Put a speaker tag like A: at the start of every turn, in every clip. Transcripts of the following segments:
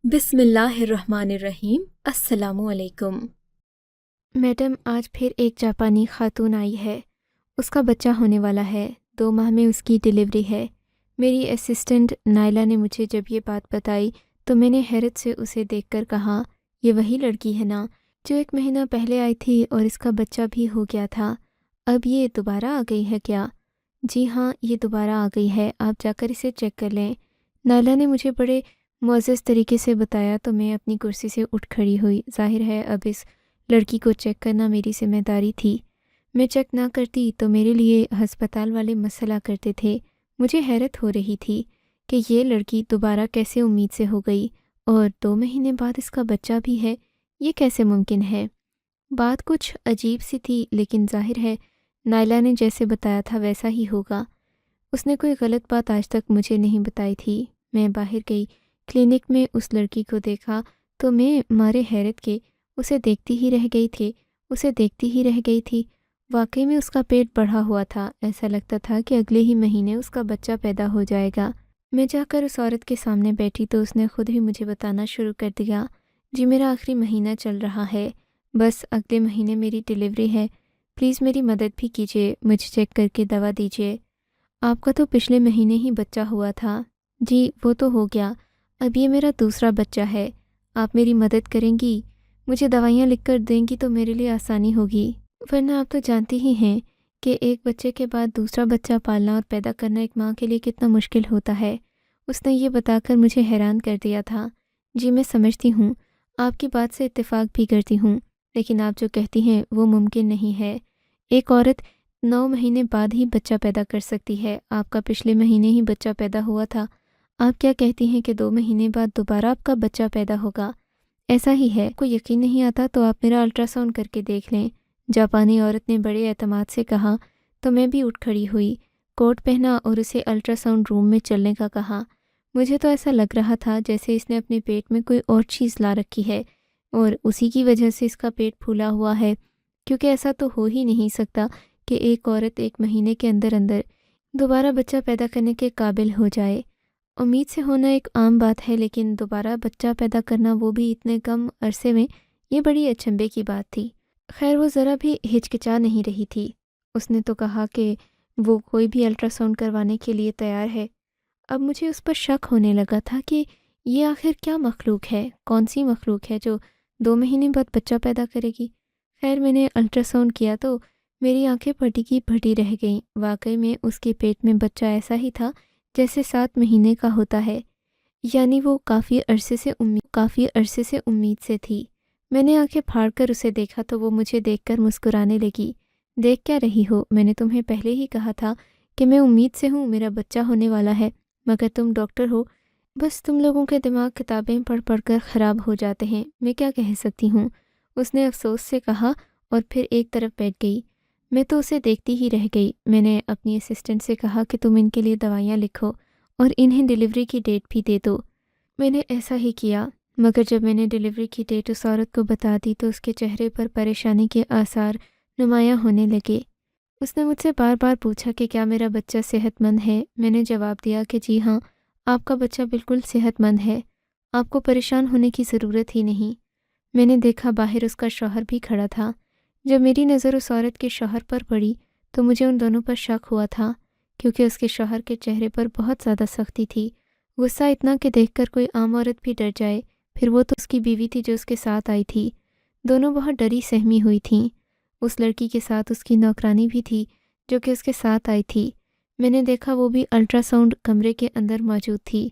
A: بسم اللہ الرحمن الرحیم۔ السلام علیکم۔
B: میڈم، آج پھر ایک جاپانی خاتون آئی ہے۔ اس کا بچہ ہونے والا ہے، 2 ماہ میں اس کی ڈیلیوری ہے۔ میری اسسٹنٹ نائلہ نے مجھے جب یہ بات بتائی تو میں نے حیرت سے اسے دیکھ کر کہا، یہ وہی لڑکی ہے نا جو 1 مہینہ پہلے آئی تھی اور اس کا بچہ بھی ہو گیا تھا؟ اب یہ دوبارہ آ گئی ہے کیا؟ جی ہاں، یہ دوبارہ آ گئی ہے، آپ جا کر اسے چیک کر لیں۔ نائلہ نے مجھے بڑے معزز طریقے سے بتایا تو میں اپنی کرسی سے اٹھ کھڑی ہوئی۔ ظاہر ہے اب اس لڑکی کو چیک کرنا میری ذمہ داری تھی۔ میں چیک نہ کرتی تو میرے لیے ہسپتال والے مسئلہ کرتے تھے۔ مجھے حیرت ہو رہی تھی کہ یہ لڑکی دوبارہ کیسے امید سے ہو گئی، اور 2 مہینے بعد اس کا بچہ بھی ہے، یہ کیسے ممکن ہے؟ بات کچھ عجیب سی تھی، لیکن ظاہر ہے نائلہ نے جیسے بتایا تھا ویسا ہی ہوگا۔ اس نے کوئی غلط بات آج تک مجھے نہیں بتائی تھی۔ میں باہر گئی، کلینک میں اس لڑکی کو دیکھا تو میں مارے حیرت کے اسے دیکھتی ہی رہ گئی تھی۔ واقعی میں اس کا پیٹ بڑھا ہوا تھا، ایسا لگتا تھا کہ اگلے ہی مہینے اس کا بچہ پیدا ہو جائے گا۔ میں جا کر اس عورت کے سامنے بیٹھی تو اس نے خود ہی مجھے بتانا شروع کر دیا، جی میرا آخری مہینہ چل رہا ہے، بس اگلے مہینے میری ڈیلیوری ہے، پلیز میری مدد بھی کیجیے، مجھے چیک کر کے دوا دیجیے۔ آپ کا تو پچھلے مہینے ہی بچہ ہوا تھا۔ جی وہ تو ہو گیا، اب یہ میرا دوسرا بچہ ہے، آپ میری مدد کریں گی، مجھے دوائیاں لکھ کر دیں گی تو میرے لیے آسانی ہوگی، ورنہ آپ تو جانتی ہی ہیں کہ ایک بچے کے بعد دوسرا بچہ پالنا اور پیدا کرنا ایک ماں کے لیے کتنا مشکل ہوتا ہے۔ اس نے یہ بتا کر مجھے حیران کر دیا تھا۔ جی میں سمجھتی ہوں، آپ کی بات سے اتفاق بھی کرتی ہوں، لیکن آپ جو کہتی ہیں وہ ممکن نہیں ہے۔ ایک عورت 9 مہینے بعد ہی بچہ پیدا کر سکتی ہے، آپ کا پچھلے مہینے ہی بچہ پیدا ہوا تھا، آپ کیا کہتی ہیں کہ 2 مہینے بعد دوبارہ آپ کا بچہ پیدا ہوگا؟ ایسا ہی ہے، کوئی یقین نہیں آتا تو آپ میرا الٹرا ساؤنڈ کر کے دیکھ لیں، جاپانی عورت نے بڑے اعتماد سے کہا۔ تو میں بھی اٹھ کھڑی ہوئی، کوٹ پہنا اور اسے الٹرا ساؤنڈ روم میں چلنے کا کہا۔ مجھے تو ایسا لگ رہا تھا جیسے اس نے اپنے پیٹ میں کوئی اور چیز لا رکھی ہے اور اسی کی وجہ سے اس کا پیٹ پھولا ہوا ہے، کیونکہ ایسا تو ہو ہی نہیں سکتا کہ ایک عورت 1 مہینے کے اندر دوبارہ بچہ پیدا کرنے کے قابل ہو جائے۔ امید سے ہونا ایک عام بات ہے، لیکن دوبارہ بچہ پیدا کرنا وہ بھی اتنے کم عرصے میں، یہ بڑی اچنبھے کی بات تھی۔ خیر وہ ذرا بھی ہچکچا نہیں رہی تھی، اس نے تو کہا کہ وہ کوئی بھی الٹرا ساؤنڈ کروانے کے لیے تیار ہے۔ اب مجھے اس پر شک ہونے لگا تھا کہ یہ آخر کیا مخلوق ہے، کون سی مخلوق ہے جو 2 مہینے بعد بچہ پیدا کرے گی۔ خیر میں نے الٹرا ساؤنڈ کیا تو میری آنکھیں پھٹی کی پھٹی رہ گئیں۔ واقعی میں اس کے پیٹ میں بچہ ایسا ہی تھا جیسے 7 مہینے کا ہوتا ہے، یعنی وہ کافی عرصے سے امید سے تھی۔ میں نے آنکھیں پھاڑ کر اسے دیکھا تو وہ مجھے دیکھ کر مسکرانے لگی۔ دیکھ کیا رہی ہو، میں نے تمہیں پہلے ہی کہا تھا کہ میں امید سے ہوں، میرا بچہ ہونے والا ہے، مگر تم ڈاکٹر ہو، بس تم لوگوں کے دماغ کتابیں پڑھ پڑھ کر خراب ہو جاتے ہیں، میں کیا کہہ سکتی ہوں، اس نے افسوس سے کہا اور پھر ایک طرف بیٹھ گئی۔ میں تو اسے دیکھتی ہی رہ گئی۔ میں نے اپنی اسسٹنٹ سے کہا کہ تم ان کے لیے دوائیاں لکھو اور انہیں ڈیلیوری کی ڈیٹ بھی دے دو۔ میں نے ایسا ہی کیا، مگر جب میں نے ڈیلیوری کی ڈیٹ اس عورت کو بتا دی تو اس کے چہرے پر پریشانی کے آثار نمایاں ہونے لگے۔ اس نے مجھ سے بار بار پوچھا کہ کیا میرا بچہ صحت مند ہے۔ میں نے جواب دیا کہ جی ہاں، آپ کا بچہ بالکل صحت مند ہے، آپ کو پریشان ہونے کی ضرورت ہی نہیں۔ میں نے دیکھا باہر اس کا شوہر بھی کھڑا تھا۔ جب میری نظر اس عورت کے شوہر پر پڑی تو مجھے ان دونوں پر شک ہوا تھا، کیونکہ اس کے شوہر کے چہرے پر بہت زیادہ سختی تھی، غصہ اتنا کہ دیکھ کر کوئی عام عورت بھی ڈر جائے، پھر وہ تو اس کی بیوی تھی جو اس کے ساتھ آئی تھی۔ دونوں بہت ڈری سہمی ہوئی تھیں۔ اس لڑکی کے ساتھ اس کی نوکرانی بھی تھی جو کہ اس کے ساتھ آئی تھی۔ میں نے دیکھا وہ بھی الٹرا ساؤنڈ کمرے کے اندر موجود تھی،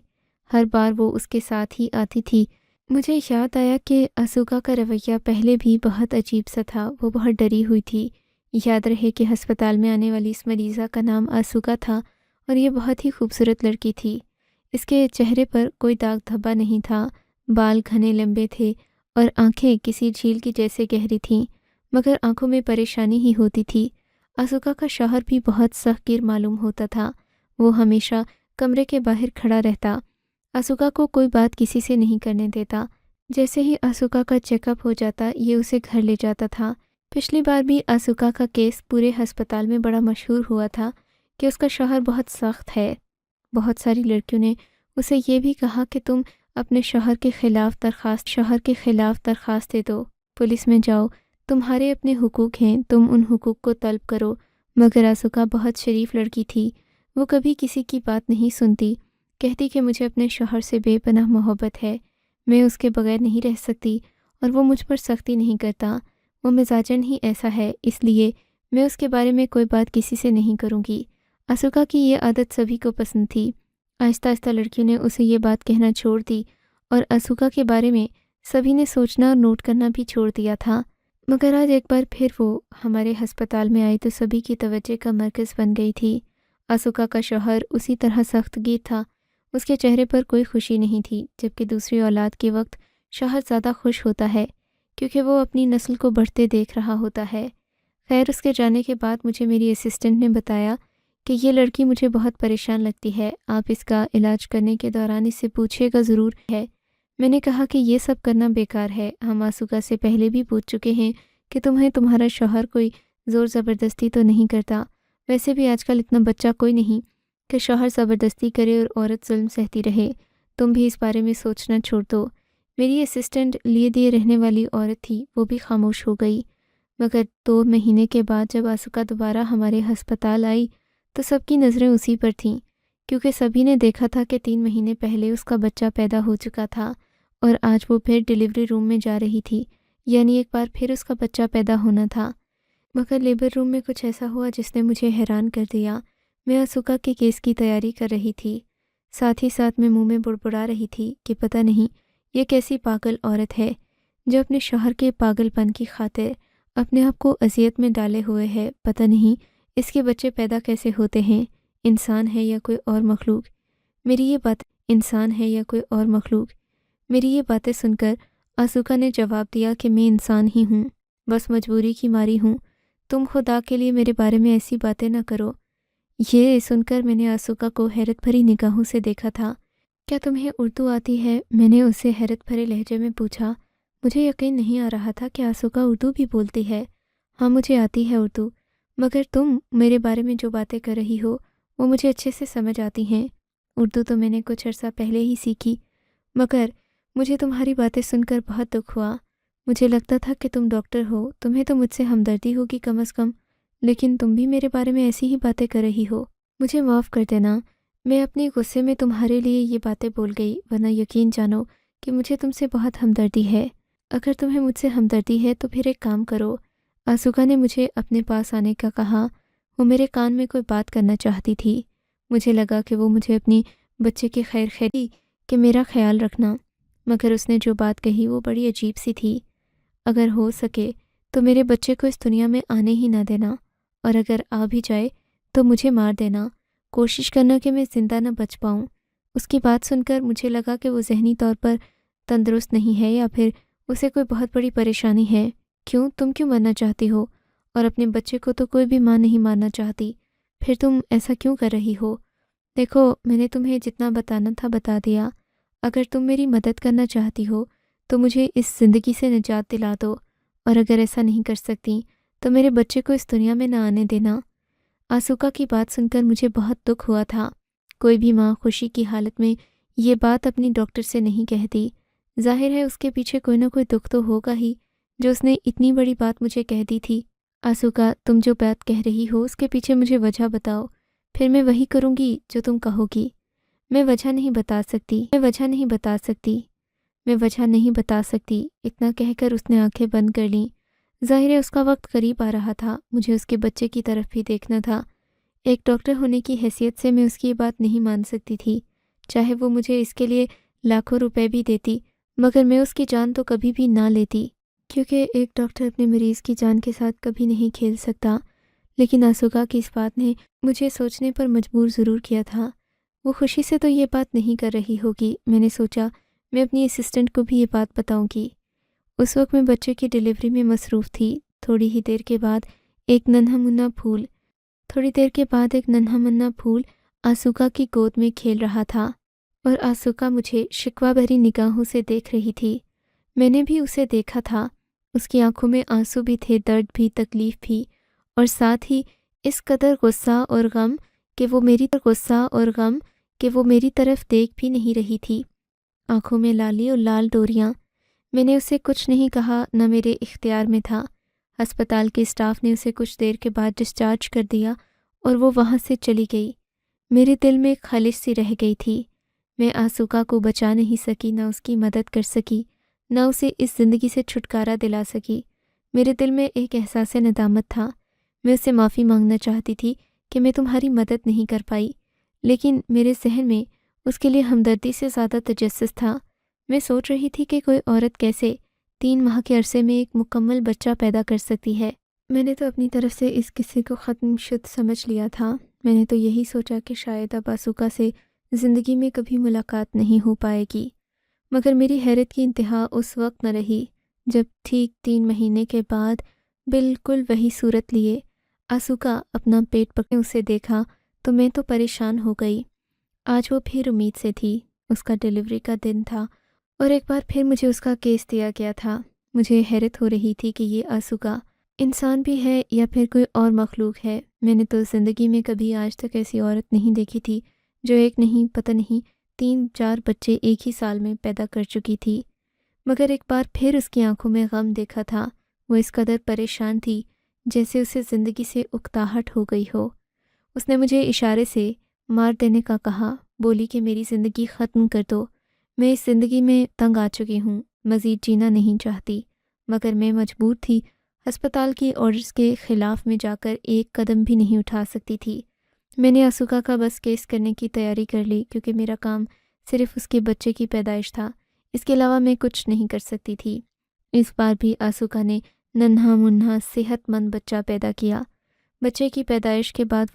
B: ہر بار وہ اس کے ساتھ ہی آتی تھی۔ مجھے یاد آیا کہ ازوکا کا رویہ پہلے بھی بہت عجیب سا تھا، وہ بہت ڈری ہوئی تھی۔ یاد رہے کہ ہسپتال میں آنے والی اس مریضہ کا نام ازوکا تھا اور یہ بہت ہی خوبصورت لڑکی تھی۔ اس کے چہرے پر کوئی داغ دھبا نہیں تھا، بال گھنے لمبے تھے اور آنکھیں کسی جھیل کی جیسے گہری تھیں، مگر آنکھوں میں پریشانی ہی ہوتی تھی۔ ازوکا کا شوہر بھی بہت سخت گیر معلوم ہوتا تھا، وہ ہمیشہ کمرے کے باہر کھڑا رہتا، ازوکا کو کوئی بات کسی سے نہیں کرنے دیتا۔ جیسے ہی ازوکا کا چیک اپ ہو جاتا یہ اسے گھر لے جاتا تھا۔ پچھلی بار بھی ازوکا کا کیس پورے ہسپتال میں بڑا مشہور ہوا تھا کہ اس کا شوہر بہت سخت ہے۔ بہت ساری لڑکیوں نے اسے یہ بھی کہا کہ تم اپنے شوہر کے خلاف درخواست دے دو، پولیس میں جاؤ، تمہارے اپنے حقوق ہیں، تم ان حقوق کو طلب کرو۔ مگر آسوکا بہت شریف لڑکی تھی، وہ کبھی کسی کی بات نہیں سنتی، کہتی کہ مجھے اپنے شوہر سے بے پناہ محبت ہے، میں اس کے بغیر نہیں رہ سکتی، اور وہ مجھ پر سختی نہیں کرتا، وہ مزاجن ہی ایسا ہے، اس لیے میں اس کے بارے میں کوئی بات کسی سے نہیں کروں گی۔ آسوکا کی یہ عادت سبھی کو پسند تھی۔ آہستہ آہستہ لڑکیوں نے اسے یہ بات کہنا چھوڑ دی، اور آسوکا کے بارے میں سبھی نے سوچنا اور نوٹ کرنا بھی چھوڑ دیا تھا۔ مگر آج ایک بار پھر وہ ہمارے ہسپتال میں آئی تو سبھی کی توجہ کا مرکز بن گئی تھی۔ آسوکا کا شوہر اسی طرح سخت گیر تھا، اس کے چہرے پر کوئی خوشی نہیں تھی، جبکہ دوسری اولاد کے وقت شوہر زیادہ خوش ہوتا ہے کیونکہ وہ اپنی نسل کو بڑھتے دیکھ رہا ہوتا ہے۔ خیر، اس کے جانے کے بعد مجھے میری اسسٹنٹ نے بتایا کہ یہ لڑکی مجھے بہت پریشان لگتی ہے، آپ اس کا علاج کرنے کے دوران اس سے پوچھے گا ضرور ہے۔ میں نے کہا کہ یہ سب کرنا بیکار ہے، ہم آسوکا سے پہلے بھی پوچھ چکے ہیں کہ تمہیں تمہارا شوہر کوئی زور زبردستی تو نہیں کرتا، ویسے بھی آج کل اتنا بچہ کوئی نہیں کہ شوہر زبردستی کرے اور عورت ظلم سہتی رہے، تم بھی اس بارے میں سوچنا چھوڑ دو۔ میری اسسٹنٹ لیے دیے رہنے والی عورت تھی، وہ بھی خاموش ہو گئی۔ مگر 2 مہینے کے بعد جب آسوکا دوبارہ ہمارے ہسپتال آئی تو سب کی نظریں اسی پر تھیں، کیونکہ سبھی نے دیکھا تھا کہ 3 مہینے پہلے اس کا بچہ پیدا ہو چکا تھا، اور آج وہ پھر ڈیلیوری روم میں جا رہی تھی، یعنی ایک بار پھر اس کا بچہ پیدا ہونا تھا۔ مگر لیبر روم میں کچھ ایسا ہوا جس نے مجھے حیران کر دیا۔ میں آسوکا کے کیس کی تیاری کر رہی تھی، ساتھ ہی ساتھ میں منہ میں بڑبڑا رہی تھی کہ پتہ نہیں یہ کیسی پاگل عورت ہے جو اپنے شوہر کے پاگل پن کی خاطر اپنے آپ کو اذیت میں ڈالے ہوئے ہے، پتہ نہیں اس کے بچے پیدا کیسے ہوتے ہیں، انسان ہے یا کوئی اور مخلوق۔ میری یہ باتیں سن کر آسوکا نے جواب دیا کہ میں انسان ہی ہوں، بس مجبوری کی ماری ہوں، تم خدا کے لیے میرے بارے میں ایسی باتیں نہ کرو۔ یہ سن کر میں نے آسوکا کو حیرت بھری نگاہوں سے دیکھا تھا۔ کیا تمہیں اردو آتی ہے؟ میں نے اس سے حیرت بھرے لہجے میں پوچھا۔ مجھے یقین نہیں آ رہا تھا کہ آسوکا اردو بھی بولتی ہے۔ ہاں، مجھے آتی ہے اردو، مگر تم میرے بارے میں جو باتیں کر رہی ہو وہ مجھے اچھے سے سمجھ آتی ہیں۔ اردو تو میں نے کچھ عرصہ پہلے ہی سیکھی، مگر مجھے تمہاری باتیں سن کر بہت دکھ ہوا۔ مجھے لگتا تھا کہ تم ڈاکٹر ہو، تمہیں تو مجھ سے ہمدردی ہوگی کم از کم، لیکن تم بھی میرے بارے میں ایسی ہی باتیں کر رہی ہو۔ مجھے معاف کر دینا، میں اپنی غصے میں تمہارے لیے یہ باتیں بول گئی، ورنہ یقین جانو کہ مجھے تم سے بہت ہمدردی ہے۔ اگر تمہیں مجھ سے ہمدردی ہے تو پھر ایک کام کرو۔ آسوکا نے مجھے اپنے پاس آنے کا کہا، وہ میرے کان میں کوئی بات کرنا چاہتی تھی۔ مجھے لگا کہ وہ مجھے اپنی بچے کے خیر خیری کہ میرا خیال رکھنا، مگر اس نے جو بات کہی وہ بڑی عجیب سی تھی۔ اگر ہو سکے تو میرے بچے کو اس دنیا میں آنے ہی نہ دینا، اور اگر آ بھی جائے تو مجھے مار دینا، کوشش کرنا کہ میں زندہ نہ بچ پاؤں۔ اس کی بات سن کر مجھے لگا کہ وہ ذہنی طور پر تندرست نہیں ہے، یا پھر اسے کوئی بہت بڑی پریشانی ہے۔ کیوں؟ تم کیوں مرنا چاہتی ہو؟ اور اپنے بچے کو تو کوئی بھی ماں نہیں مارنا چاہتی، پھر تم ایسا کیوں کر رہی ہو؟ دیکھو، میں نے تمہیں جتنا بتانا تھا بتا دیا۔ اگر تم میری مدد کرنا چاہتی ہو تو مجھے اس زندگی سے نجات دلا دو، اور اگر ایسا نہیں کر سکتی تو میرے بچے کو اس دنیا میں نہ آنے دینا۔ آسوکا کی بات سن کر مجھے بہت دکھ ہوا تھا۔ کوئی بھی ماں خوشی کی حالت میں یہ بات اپنی ڈاکٹر سے نہیں کہتی، ظاہر ہے اس کے پیچھے کوئی نہ کوئی دکھ تو ہوگا ہی جو اس نے اتنی بڑی بات مجھے کہہ دی تھی۔ آسوکا، تم جو بات کہہ رہی ہو اس کے پیچھے مجھے وجہ بتاؤ، پھر میں وہی کروں گی جو تم کہو گی۔ میں وجہ نہیں بتا سکتی، اتنا کہہ کر اس نے آنکھیں بند کر لیں۔ ظاہر ہے اس کا وقت قریب آ رہا تھا، مجھے اس کے بچے کی طرف بھی دیکھنا تھا۔ ایک ڈاکٹر ہونے کی حیثیت سے میں اس کی یہ بات نہیں مان سکتی تھی، چاہے وہ مجھے اس کے لیے لاکھوں روپے بھی دیتی، مگر میں اس کی جان تو کبھی بھی نہ لیتی، کیونکہ ایک ڈاکٹر اپنے مریض کی جان کے ساتھ کبھی نہیں کھیل سکتا۔ لیکن آسوکا کی اس بات نے مجھے سوچنے پر مجبور ضرور کیا تھا۔ وہ خوشی سے تو یہ بات نہیں کر رہی ہوگی، میں نے سوچا میں اپنی اسسٹنٹ کو بھی یہ بات بتاؤں گی۔ اس وقت میں بچے کی ڈیلیوری میں مصروف تھی۔ تھوڑی دیر کے بعد ایک ننھا منا پھول آسوکا کی گود میں کھیل رہا تھا، اور آسوکا مجھے شکوہ بھری نگاہوں سے دیکھ رہی تھی۔ میں نے بھی اسے دیکھا تھا، اس کی آنکھوں میں آنسو بھی تھے، درد بھی، تکلیف بھی، اور ساتھ ہی اس قدر غصہ اور غم کہ وہ میری طرف دیکھ بھی نہیں رہی تھی۔ آنکھوں میں لالی اور لال ڈوریاں۔ میں نے اسے کچھ نہیں کہا، نہ میرے اختیار میں تھا۔ ہسپتال کے اسٹاف نے اسے کچھ دیر کے بعد ڈسچارج کر دیا اور وہ وہاں سے چلی گئی۔ میرے دل میں ایک خلش سی رہ گئی تھی۔ میں آسوکا کو بچا نہیں سکی، نہ اس کی مدد کر سکی، نہ اسے اس زندگی سے چھٹکارا دلا سکی۔ میرے دل میں ایک احساس ندامت تھا۔ میں اسے معافی مانگنا چاہتی تھی کہ میں تمہاری مدد نہیں کر پائی، لیکن میرے ذہن میں اس کے لیے ہمدردی سے زیادہ تجسس تھا۔ میں سوچ رہی تھی کہ کوئی عورت کیسے 3 ماہ کے عرصے میں ایک مکمل بچہ پیدا کر سکتی ہے۔ میں نے تو اپنی طرف سے اس قصے کو ختم شد سمجھ لیا تھا۔ میں نے تو یہی سوچا کہ شاید اب آسوکا سے زندگی میں کبھی ملاقات نہیں ہو پائے گی، مگر میری حیرت کی انتہا اس وقت نہ رہی جب ٹھیک 3 مہینے کے بعد بالکل وہی صورت لیے آسوکا اپنا پیٹ پکڑے اسے دیکھا تو میں تو پریشان ہو گئی۔ آج وہ پھر امید سے تھی۔ اس کا ڈیلیوری کا دن تھا اور ایک بار پھر مجھے اس کا کیس دیا گیا تھا۔ مجھے حیرت ہو رہی تھی کہ یہ آسوکا انسان بھی ہے یا پھر کوئی اور مخلوق ہے۔ میں نے تو زندگی میں کبھی آج تک ایسی عورت نہیں دیکھی تھی جو ایک نہیں پتہ نہیں 3-4 بچے ایک ہی سال میں پیدا کر چکی تھی، مگر ایک بار پھر اس کی آنکھوں میں غم دیکھا تھا۔ وہ اس قدر پریشان تھی جیسے اسے زندگی سے اکتاہٹ ہو گئی ہو۔ اس نے مجھے اشارے سے مار دینے کا کہا، بولی کہ میری زندگی ختم کر دو، میں اس زندگی میں تنگ آ چکی ہوں، مزید جینا نہیں چاہتی، مگر میں مجبور تھی۔ ہسپتال کی آرڈرز کے خلاف میں جا کر ایک قدم بھی نہیں اٹھا سکتی تھی۔ میں نے آسوکا کا بس کیس کرنے کی تیاری کر لی کیونکہ میرا کام صرف اس کے بچے کی پیدائش تھا، اس کے علاوہ میں کچھ نہیں کر سکتی تھی۔ اس بار بھی آسوکا نے ننھا منھا صحت مند بچہ پیدا کیا۔ بچے کی پیدائش کے بعد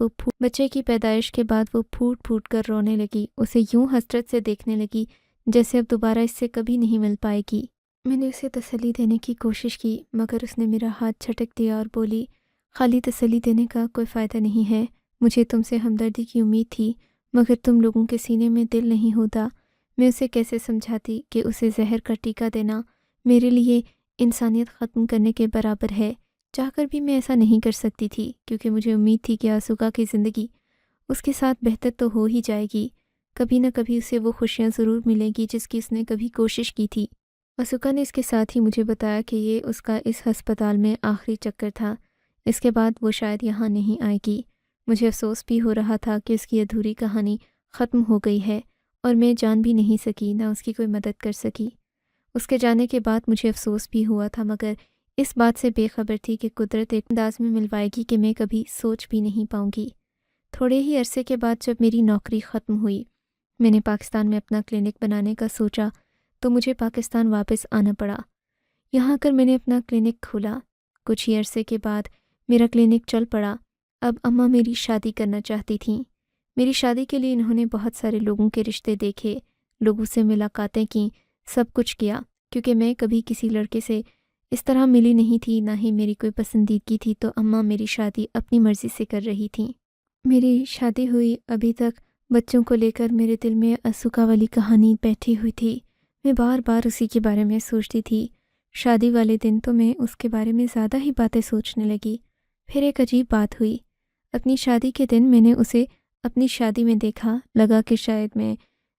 B: وہ پھوٹ پھوٹ کر رونے لگی، اسے یوں حسرت سے دیکھنے لگی جیسے اب دوبارہ اس سے کبھی نہیں مل پائے گی۔ میں نے اسے تسلی دینے کی کوشش کی مگر اس نے میرا ہاتھ جھٹک دیا اور بولی، خالی تسلی دینے کا کوئی فائدہ نہیں ہے، مجھے تم سے ہمدردی کی امید تھی مگر تم لوگوں کے سینے میں دل نہیں ہوتا۔ میں اسے کیسے سمجھاتی کہ اسے زہر کا ٹیکہ دینا میرے لیے انسانیت ختم کرنے کے برابر ہے۔ چاہ کر بھی میں ایسا نہیں کر سکتی تھی کیونکہ مجھے امید تھی کہ آسوکا کی زندگی اس کے ساتھ بہتر تو ہو ہی جائے گی، کبھی نہ کبھی اسے وہ خوشیاں ضرور ملیں گی جس کی اس نے کبھی کوشش کی تھی۔ آسوکا نے اس کے ساتھ ہی مجھے بتایا کہ یہ اس کا اس ہسپتال میں آخری چکر تھا، اس کے بعد وہ شاید یہاں نہیں آئے گی۔ مجھے افسوس بھی ہو رہا تھا کہ اس کی ادھوری کہانی ختم ہو گئی ہے اور میں جان بھی نہیں سکی، نہ اس کی کوئی مدد کر سکی۔ اس کے جانے کے بعد مجھے افسوس بھی ہوا تھا مگر اس بات سے بے خبر تھی کہ قدرت ایک انداز میں ملوائے گی کہ میں کبھی سوچ بھی نہیں پاؤں گی۔ تھوڑے ہی عرصے کے بعد جب میری نوکری ختم ہوئی، میں نے پاکستان میں اپنا کلینک بنانے کا سوچا تو مجھے پاکستان واپس آنا پڑا۔ یہاں کر میں نے اپنا کلینک کھولا۔ کچھ ہی عرصے کے بعد میرا کلینک چل پڑا۔ اب اماں میری شادی کرنا چاہتی تھیں۔ میری شادی کے لیے انہوں نے بہت سارے لوگوں کے رشتے دیکھے، لوگوں سے ملاقاتیں کیں، سب کچھ کیا کیونکہ میں کبھی کسی لڑکے سے اس طرح ملی نہیں تھی، نہ ہی میری کوئی پسندیدگی تھی، تو اماں میری شادی اپنی مرضی سے کر رہی تھیں۔ میری شادی ہوئی ابھی تک بچوں کو لے کر میرے دل میں آسوکا والی کہانی بیٹھی ہوئی تھی۔ میں بار بار اسی کے بارے میں سوچتی تھی۔ شادی والے دن تو میں اس کے بارے میں زیادہ ہی باتیں سوچنے لگی۔ پھر ایک عجیب بات ہوئی۔ اپنی شادی کے دن میں نے اسے اپنی شادی میں دیکھا، لگا کہ شاید میں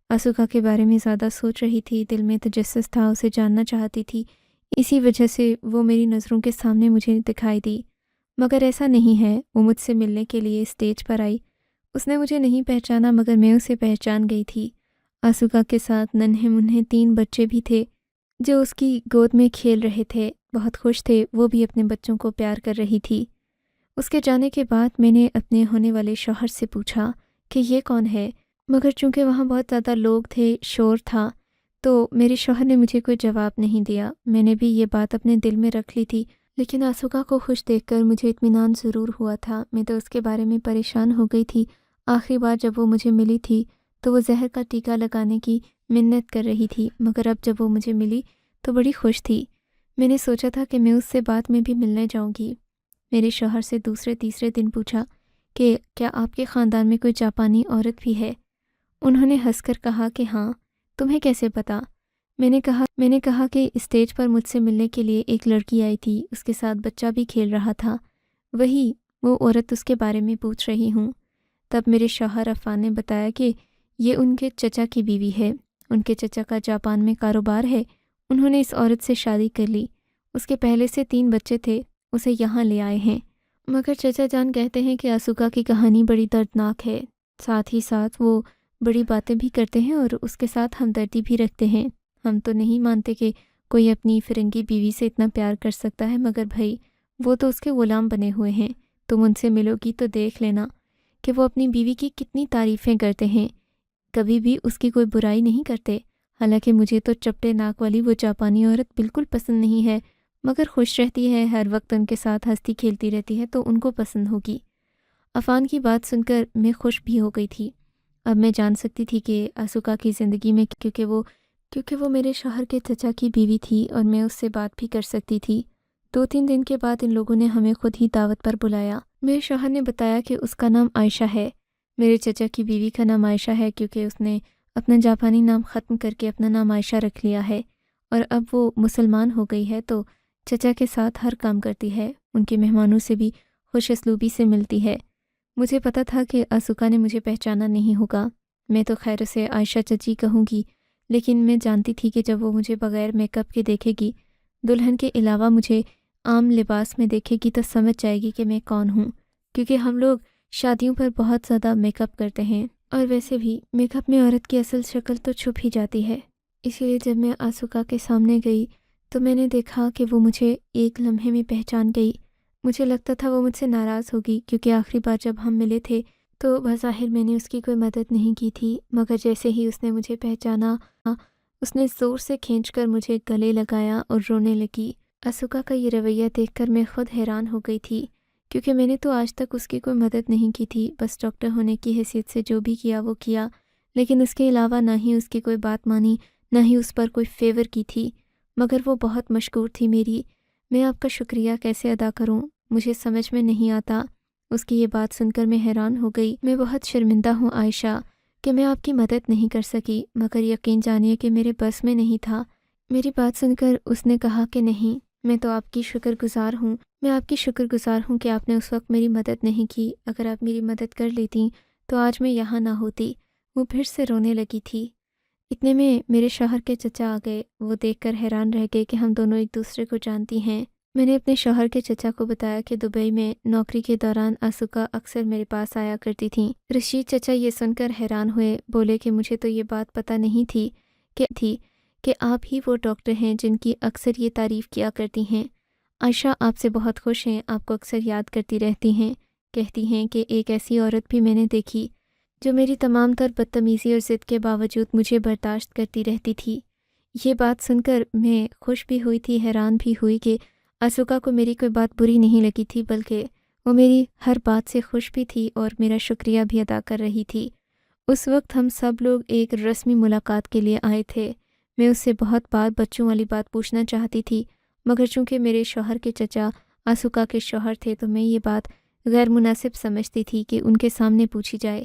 B: آسوکا کے بارے میں زیادہ سوچ رہی تھی، دل میں تجسس تھا، اسے جاننا چاہتی تھی، اسی وجہ سے وہ میری نظروں کے سامنے مجھے دکھائی دی، مگر ایسا نہیں ہے۔ وہ مجھ سے ملنے کے لیے اسٹیج پر آئی۔ اس نے مجھے نہیں پہچانا مگر میں اسے پہچان گئی تھی۔ آسوکا کے ساتھ ننھے منھے 3 بچے بھی تھے جو اس کی گود میں کھیل رہے تھے، بہت خوش تھے، وہ بھی اپنے بچوں کو پیار کر رہی تھی۔ اس کے جانے کے بعد میں نے اپنے ہونے والے شوہر سے پوچھا کہ یہ کون ہے، مگر چونکہ وہاں بہت زیادہ لوگ تھے، شور تھا، تو میرے شوہر نے مجھے کوئی جواب نہیں دیا۔ میں نے بھی یہ بات اپنے دل میں رکھ لی تھی، لیکن آسوکا کو خوش دیکھ کر مجھے اطمینان ضرور ہوا تھا۔ میں تو اس کے بارے میں پریشان ہو گئی تھی۔ آخری بار جب وہ مجھے ملی تھی تو وہ زہر کا ٹیکہ لگانے کی منت کر رہی تھی، مگر اب جب وہ مجھے ملی تو بڑی خوش تھی۔ میں نے سوچا تھا کہ میں اس سے بعد میں بھی ملنے جاؤں گی۔ میرے شوہر سے دوسرے تیسرے دن پوچھا کہ کیا آپ کے خاندان میں کوئی جاپانی عورت بھی ہے؟ انہوں نے ہنس کر کہا کہ ہاں۔ تمہیں کیسے پتا؟ میں نے کہا کہ اسٹیج پر مجھ سے ملنے کے لیے ایک لڑکی آئی تھی، اس کے ساتھ بچہ بھی کھیل رہا تھا، وہی وہ عورت اس کے بارے میں پوچھ رہی ہوں۔ تب میرے شوہر عفان نے بتایا کہ یہ ان کے چچا کی بیوی ہے۔ ان کے چچا کا جاپان میں کاروبار ہے، انہوں نے اس عورت سے شادی کر لی، اس کے پہلے سے 3 بچے تھے، اسے یہاں لے آئے ہیں۔ مگر چچا جان کہتے ہیں کہ آسوکا کی کہانی بڑی دردناک ہے، ساتھ ہی ساتھ وہ بڑی باتیں بھی کرتے ہیں اور اس کے ساتھ ہمدردی بھی رکھتے ہیں۔ ہم تو نہیں مانتے کہ کوئی اپنی فرنگی بیوی سے اتنا پیار کر سکتا ہے، مگر بھائی وہ تو اس کے غلام بنے ہوئے ہیں، تم ان سے ملو گی تو دیکھ لینا کہ وہ اپنی بیوی کی کتنی تعریفیں کرتے ہیں، کبھی بھی اس کی کوئی برائی نہیں کرتے۔ حالانکہ مجھے تو چپٹے ناک والی وہ جاپانی عورت بالکل پسند نہیں ہے، مگر خوش رہتی ہے، ہر وقت ان کے ساتھ ہنستی کھیلتی رہتی ہے تو ان کو پسند ہوگی۔ عفان کی بات سن کر میں خوش بھی ہو گئی تھی۔ اب میں جان سکتی تھی کہ آسوکا کی زندگی میں کیونکہ وہ میرے شوہر کے چچا کی بیوی تھی اور میں اس سے بات بھی کر سکتی تھی۔ 2-3 دن کے بعد ان لوگوں نے ہمیں خود ہی دعوت پر بلایا۔ میرے شوہر نے بتایا کہ اس کا نام عائشہ ہے، میرے چچا کی بیوی کا نام عائشہ ہے کیونکہ اس نے اپنا جاپانی نام ختم کر کے اپنا نام عائشہ رکھ لیا ہے، اور اب وہ مسلمان ہو گئی ہے تو چچا کے ساتھ ہر کام کرتی ہے، ان کے مہمانوں سے بھی خوش اسلوبی سے ملتی ہے۔ مجھے پتہ تھا کہ آسوکا نے مجھے پہچانا نہیں ہوگا، میں تو خیر اسے عائشہ چچی کہوں گی، لیکن میں جانتی تھی کہ جب وہ مجھے بغیر میک اپ کے دیکھے گی، دلہن کے علاوہ مجھے عام لباس میں دیکھے گی تو سمجھ جائے گی کہ میں کون ہوں، کیونکہ ہم لوگ شادیوں پر بہت زیادہ میک اپ کرتے ہیں، اور ویسے بھی میک اپ میں عورت کی اصل شکل تو چھپ ہی جاتی ہے۔ اسی لیے جب میں آسوکا کے سامنے گئی تو میں نے دیکھا کہ وہ مجھے ایک لمحے میں پہچان گئی۔ مجھے لگتا تھا وہ مجھ سے ناراض ہوگی، کیونکہ آخری بار جب ہم ملے تھے تو بظاہر میں نے اس کی کوئی مدد نہیں کی تھی، مگر جیسے ہی اس نے مجھے پہچانا اس نے زور سے کھینچ کر مجھے گلے لگایا اور رونے لگی۔ آسوکا کا یہ رویہ دیکھ کر میں خود حیران ہو گئی تھی، کیونکہ میں نے تو آج تک اس کی کوئی مدد نہیں کی تھی، بس ڈاکٹر ہونے کی حیثیت سے جو بھی کیا وہ کیا، لیکن اس کے علاوہ نہ ہی اس کی کوئی بات مانی، نہ ہی اس پر کوئی فیور کی تھی، مگر وہ بہت مشکور تھی میری۔ میں آپ کا شکریہ کیسے ادا کروں، مجھے سمجھ میں نہیں آتا۔ اس کی یہ بات سن کر میں حیران ہو گئی۔ میں بہت شرمندہ ہوں عائشہ کہ میں آپ کی مدد نہیں کر سکی، مگر یقین جانیے کہ میرے بس میں نہیں تھا۔ میری بات سن کر اس نے کہا کہ نہیں، میں تو آپ کی شکر گزار ہوں، میں آپ کی شکر گزار ہوں کہ آپ نے اس وقت میری مدد نہیں کی، اگر آپ میری مدد کر لیتیں تو آج میں یہاں نہ ہوتی۔ وہ پھر سے رونے لگی تھی۔ اتنے میں میرے شوہر کے چچا آ گئے، وہ دیکھ کر حیران رہ گئے کہ ہم دونوں ایک دوسرے کو جانتی ہیں۔ میں نے اپنے شوہر کے چچا کو بتایا کہ دبئی میں نوکری کے دوران آسوکا اکثر میرے پاس آیا کرتی تھیں۔ رشید چچا یہ سن کر حیران ہوئے، بولے کہ مجھے تو یہ بات پتہ نہیں تھی کہ آپ ہی وہ ڈاکٹر ہیں جن کی اکثر یہ تعریف کیا کرتی ہیں۔ عائشہ آپ سے بہت خوش ہیں، آپ کو اکثر یاد کرتی رہتی ہیں، کہتی ہیں کہ ایک ایسی عورت بھی میں نے دیکھی جو میری تمام تر بدتمیزی اور ضد کے باوجود مجھے برداشت کرتی رہتی تھی۔ یہ بات سن کر میں خوش بھی ہوئی تھی، حیران بھی ہوئی کہ آسوکا کو میری کوئی بات بری نہیں لگی تھی، بلکہ وہ میری ہر بات سے خوش بھی تھی اور میرا شکریہ بھی ادا کر رہی تھی۔ اس وقت ہم سب لوگ ایک رسمی ملاقات کے لیے آئے تھے۔ میں اس سے بہت بار بچوں والی بات پوچھنا چاہتی تھی، مگر چونکہ میرے شوہر کے چچا آسوکا کے شوہر تھے تو میں یہ بات غیر مناسب سمجھتی تھی کہ ان کے سامنے پوچھی جائے۔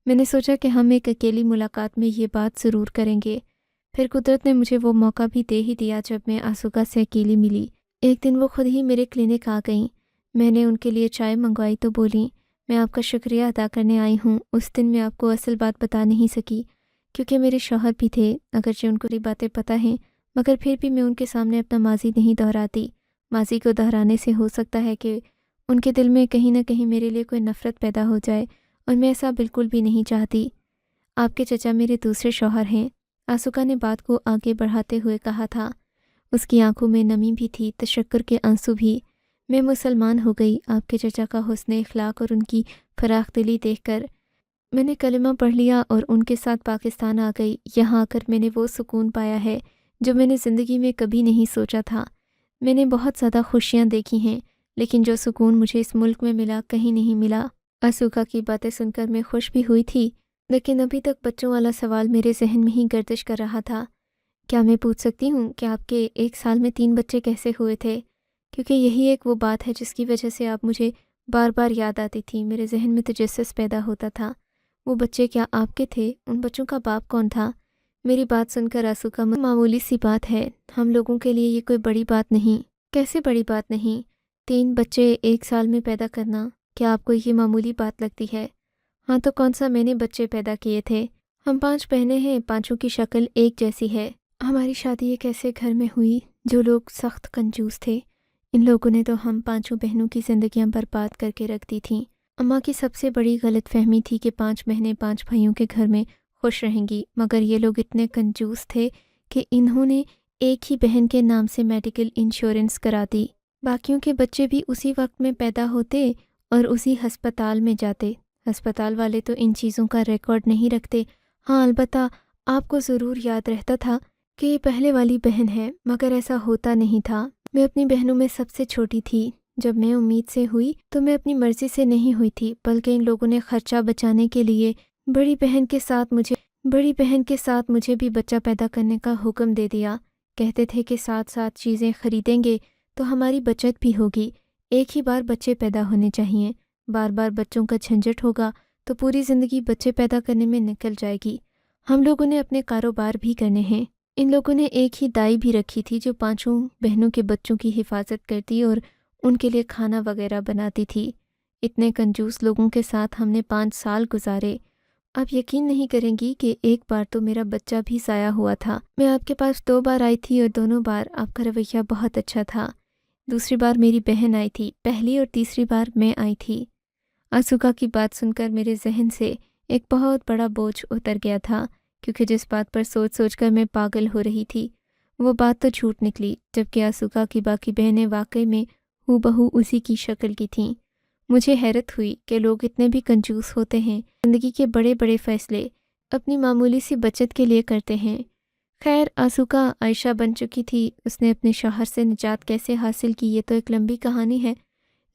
B: میں نے سوچا کہ ہم ایک اکیلی ملاقات میں یہ بات ضرور کریں گے۔ پھر قدرت نے مجھے وہ موقع بھی دے ہی دیا جب میں آسوکا سے اکیلی ملی۔ ایک دن وہ خود ہی میرے کلینک آ گئیں۔ میں نے ان کے لیے چائے منگوائی تو بولیں، میں آپ کا شکریہ ادا کرنے آئی ہوں۔ اس دن میں آپ کو اصل بات بتا نہیں سکی کیونکہ میرے شوہر بھی تھے، اگرچہ ان کو یہ باتیں پتہ ہیں، مگر پھر بھی میں ان کے سامنے اپنا ماضی نہیں دہراتی۔ ماضی کو دہرانے سے ہو سکتا ہے کہ ان کے دل میں کہیں نہ کہیں میرے لیے کوئی نفرت پیدا ہو جائے، اور میں ایسا بالکل بھی نہیں چاہتی۔ آپ کے چچا میرے دوسرے شوہر ہیں، آسوکا نے بات کو آگے بڑھاتے ہوئے کہا تھا۔ اس کی آنکھوں میں نمی بھی تھی، تشکر کے آنسو بھی۔ میں مسلمان ہو گئی آپ کے چچا کا حسن اخلاق اور ان کی فراخ دلی دیکھ کر۔ میں نے کلمہ پڑھ لیا اور ان کے ساتھ پاکستان آ گئی۔ یہاں آ کر میں نے وہ سکون پایا ہے جو میں نے زندگی میں کبھی نہیں سوچا تھا۔ میں نے بہت زیادہ خوشیاں دیکھی ہیں، لیکن جو سکون مجھے اس ملک میں ملا کہیں نہیں ملا۔ آسوکا کی باتیں سن کر میں خوش بھی ہوئی تھی، لیکن ابھی تک بچوں والا سوال میرے ذہن میں ہی گردش کر رہا تھا۔ کیا میں پوچھ سکتی ہوں کہ آپ کے 1 سال میں 3 بچے کیسے ہوئے تھے؟ کیونکہ یہی ایک وہ بات ہے جس کی وجہ سے آپ مجھے بار بار یاد آتی تھی، میرے ذہن میں تجسس پیدا ہوتا تھا۔ وہ بچے کیا آپ کے تھے؟ ان بچوں کا باپ کون تھا؟ میری بات سن کر آسوکا معمولی سی بات ہے، ہم لوگوں کے لیے یہ کوئی بڑی بات نہیں۔ کیسے بڑی بات نہیں؟ 3 بچے 1 سال میں پیدا کرنا، کیا آپ کو یہ معمولی بات لگتی ہے؟ ہاں تو کون سا میں نے بچے پیدا کیے تھے؟ ہم 5 بہنیں ہیں، پانچوں کی شکل ایک جیسی ہے۔ ہماری شادی ایک ایسے گھر میں ہوئی جو لوگ سخت کنجوس تھے۔ ان لوگوں نے تو ہم 5 بہنوں کی زندگیاں برباد کر کے رکھ دی تھیں۔ اماں کی سب سے بڑی غلط فہمی تھی کہ 5 بہنیں 5 بھائیوں کے گھر میں خوش رہیں گی، مگر یہ لوگ اتنے کنجوس تھے کہ انہوں نے ایک ہی بہن کے نام سے میڈیکل انشورنس کرا دی۔ باقیوں کے بچے بھی اسی وقت میں پیدا ہوتے اور اسی ہسپتال میں جاتے۔ ہسپتال والے تو ان چیزوں کا ریکارڈ نہیں رکھتے۔ ہاں، البتہ آپ کو ضرور یاد رہتا تھا کہ یہ پہلے والی بہن ہے، مگر ایسا ہوتا نہیں تھا۔ میں اپنی بہنوں میں سب سے چھوٹی تھی۔ جب میں امید سے ہوئی تو میں اپنی مرضی سے نہیں ہوئی تھی، بلکہ ان لوگوں نے خرچہ بچانے کے لیے بڑی بہن کے ساتھ مجھے بھی بچہ پیدا کرنے کا حکم دے دیا۔ کہتے تھے کہ ساتھ ساتھ چیزیں خریدیں گے تو ہماری بچت بھی ہوگی۔ ایک ہی بار بچے پیدا ہونے چاہیے، بار بار بچوں کا جھنجٹ ہوگا تو پوری زندگی بچے پیدا کرنے میں نکل جائے گی۔ ہم لوگوں نے اپنے کاروبار بھی کرنے ہیں۔ ان لوگوں نے ایک ہی دائی بھی رکھی تھی جو 5 بہنوں کے بچوں کی حفاظت کرتی اور ان کے لیے کھانا وغیرہ بناتی تھی۔ اتنے کنجوس لوگوں کے ساتھ ہم نے 5 سال گزارے۔ آپ یقین نہیں کریں گی کہ ایک بار تو میرا بچہ بھی ضائع ہوا تھا۔ میں آپ کے پاس 2 بار آئی تھی اور دونوں بار آپ کا رویہ بہت اچھا تھا۔ دوسری بار میری بہن آئی تھی، پہلی اور تیسری بار میں آئی تھی۔ آسوکا کی بات سن کر میرے ذہن سے ایک بہت بڑا بوجھ اتر گیا تھا، کیونکہ جس بات پر سوچ کر میں پاگل ہو رہی تھی وہ بات تو جھوٹ نکلی، جبکہ آسوکا کی باقی بہنیں واقعی میں ہو بہو اسی کی شکل کی تھیں۔ مجھے حیرت ہوئی کہ لوگ اتنے بھی کنجوس ہوتے ہیں، زندگی کے بڑے بڑے فیصلے اپنی معمولی سی بچت کے لیے کرتے ہیں۔ خیر، آسوکا عائشہ بن چکی تھی۔ اس نے اپنے شوہر سے نجات کیسے حاصل کی یہ تو ایک لمبی کہانی ہے،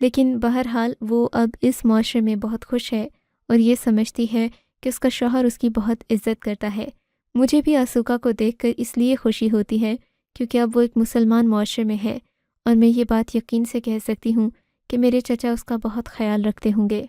B: لیکن بہرحال وہ اب اس معاشرے میں بہت خوش ہے اور یہ سمجھتی ہے کہ اس کا شوہر اس کی بہت عزت کرتا ہے۔ مجھے بھی آسوکا کو دیکھ کر اس لیے خوشی ہوتی ہے کیونکہ اب وہ ایک مسلمان معاشرے میں ہے، اور میں یہ بات یقین سے کہہ سکتی ہوں کہ میرے چچا اس کا بہت خیال رکھتے ہوں گے۔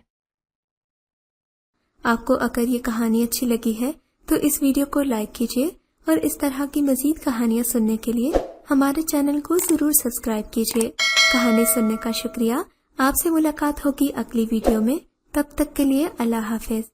A: آپ کو اگر یہ کہانی اچھی لگی ہے تو اس ویڈیو کو لائک کیجیے، اور اس طرح کی مزید کہانیاں سننے کے لیے ہمارے چینل کو ضرور سبسکرائب کیجیے۔ کہانی سننے کا شکریہ۔ آپ سے ملاقات ہوگی اگلی ویڈیو میں، تب تک کے لیے اللہ حافظ۔